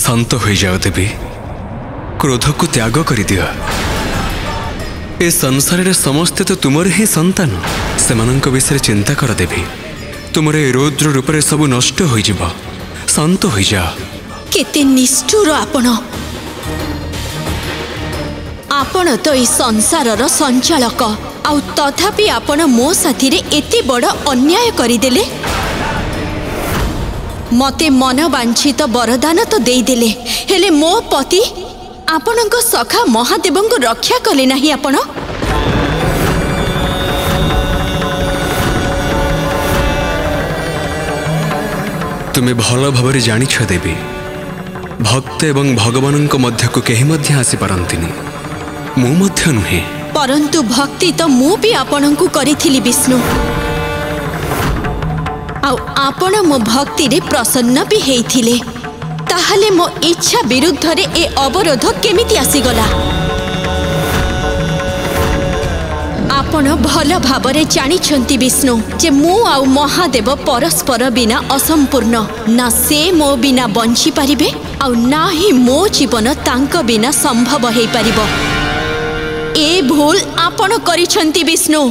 शांत हो जाओ देवी, क्रोध को त्याग कर दियो। ए संसार रे समस्ते तो तुमर ही संतान, सेमानंक विषय चिंता कर देवी। तुमर ए रौद्र रूप रे सब नष्ट हो जिवो, शांत हो जा। केते निष्ठुर आपण! आपण तो ई संसार रो संचालक, आउ तथापि आपण मो साथी रे एते बड़ अन्याय करिदेले। मते मन वांछित वरदान तो देदेले, हेले मो पति आपणक सखा महादेव को रक्षा कले नहीं। आपण तुम्हें भल भाव जानी देवी, भक्त एवं भगवान मध्य को कहीं मध्य आसी पारंतिनी, मु मध्य नुहे। परंतु भक्ति तो मु भी आपण को करिथिली विष्णु, आउ आपण मो भक्ति रे प्रसन्न भी हेइथिले। ताहले मो इच्छा विरुद्ध रे ए अवरोध केमिति आसीगला? आपण भल भावरे जानिछंती विष्णु जे मु आउ महादेव परस्पर बिना असंपूर्ण, ना से मो बिना बंची पारिबे आउ ना ही मो जीवन तांक बिना संभव हेइ पारिबो। ए भूल आपण करिछंती विष्णु।